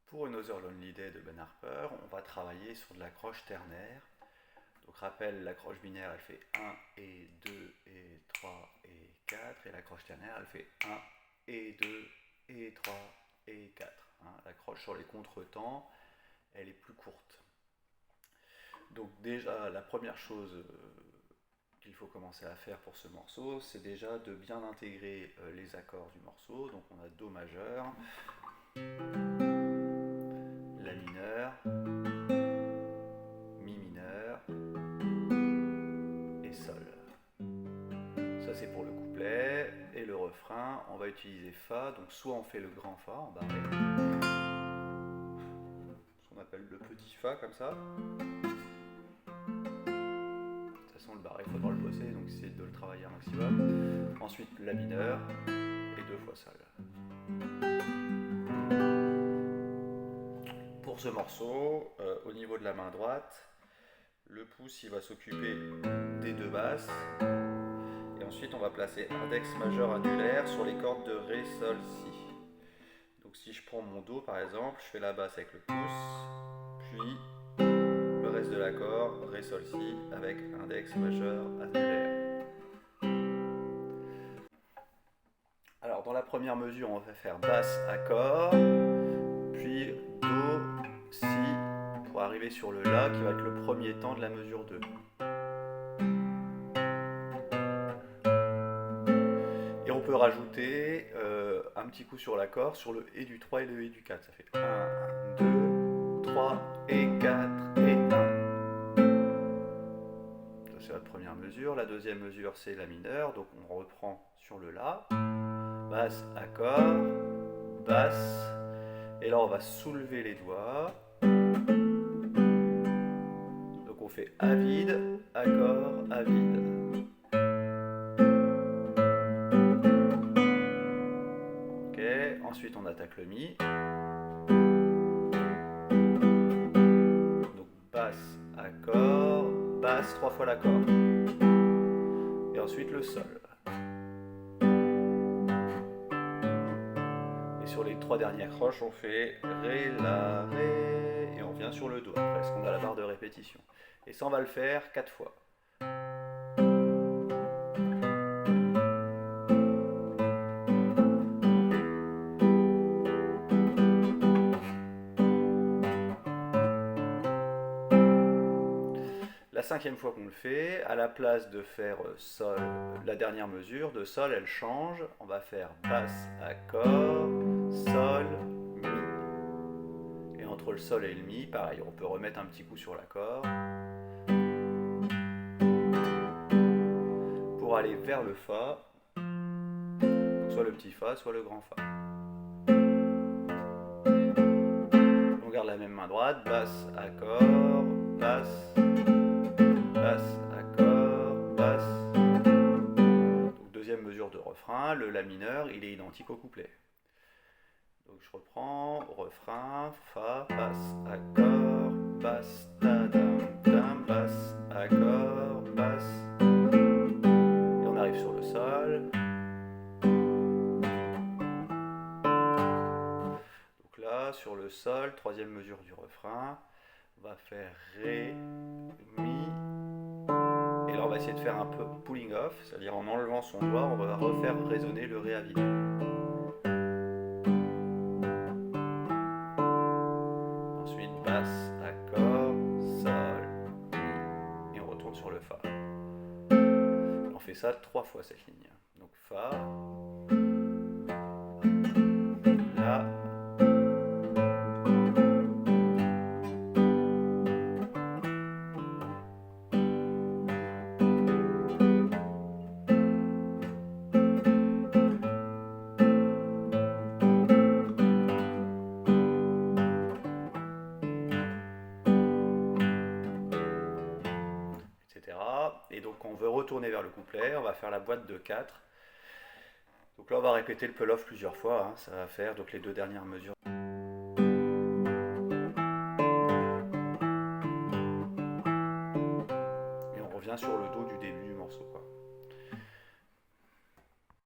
Pour une Other Lonely Day de Ben Harper, on va travailler sur de l'accroche ternaire. Donc rappel, l'accroche binaire elle fait 1 et 2 et 3 et 4, et l'accroche ternaire elle fait 1 et 2 et 3 et 4. L'accroche sur les contretemps, elle est plus courte. Donc déjà, la première chose qu'il faut commencer à faire pour ce morceau, c'est déjà de bien intégrer les accords du morceau. Donc on a Do majeur, La mineur, Mi mineur et Sol. Ça c'est pour le couplet. Et le refrain, on va utiliser Fa. Donc soit on fait le grand Fa en barré, ce qu'on appelle le petit Fa comme ça. De toute façon le barré il faudra le bosser, donc essayez de le travailler un maximum. Ensuite La mineur et 2 fois Sol. Pour ce morceau, au niveau de la main droite, le pouce il va s'occuper des deux basses, et ensuite on va placer index majeur annulaire sur les cordes de Ré, Sol, Si. Donc si je prends mon Do par exemple, je fais la basse avec le pouce, puis le reste de l'accord, Ré, Sol, Si, avec index majeur annulaire. Alors dans la première mesure, on va faire basse, accord, puis Do, Si, pour arriver sur le La qui va être le premier temps de la mesure 2. Et on peut rajouter un petit coup sur l'accord sur le Et du 3 et le Et du 4. Ça fait 1, 2, 3 et 4 et 1. Ça c'est la première mesure. La deuxième mesure c'est La mineur. Donc on reprend sur le La. Basse, accord, basse. Et là on va soulever les doigts. Donc on fait A vide, accord, A vide. Ok, ensuite on attaque le Mi. Donc basse, accord, basse, 3 fois l'accord. Et ensuite le Sol. Et sur les 3 dernières croches, on fait Ré, La, Ré, et on vient sur le Do après, parce qu'on a la barre de répétition. Et ça, on va le faire 4 fois. La 5e fois qu'on le fait, à la place de faire Sol, la dernière mesure de Sol, elle change. On va faire basse, accord, Sol, Mi. Et entre le Sol et le Mi, pareil, on peut remettre un petit coup sur l'accord pour aller vers le Fa. Donc soit le petit Fa, soit le grand Fa. On garde la même main droite, basse, accord, basse, basse, accord, basse. Donc deuxième mesure de refrain, le La mineur, il est identique au couplet. Donc je reprends, refrain, Fa, basse, accord, basse, ta, dam, dam, basse, accord, basse. Et on arrive sur le Sol. Donc là, sur le Sol, troisième mesure du refrain, on va faire Ré, Mi. Et là, on va essayer de faire un peu pulling off, c'est-à-dire en enlevant son doigt, on va refaire résonner le Ré à vide. Ensuite, basse, accord, Sol, Mi. Et on retourne sur le Fa. Et on fait ça 3 fois cette ligne. Donc Fa, La, etc. Et donc on veut retourner vers le couplet, on va faire la boîte de 4. Donc là on va répéter le pull-off plusieurs fois, ça va faire donc les 2 dernières mesures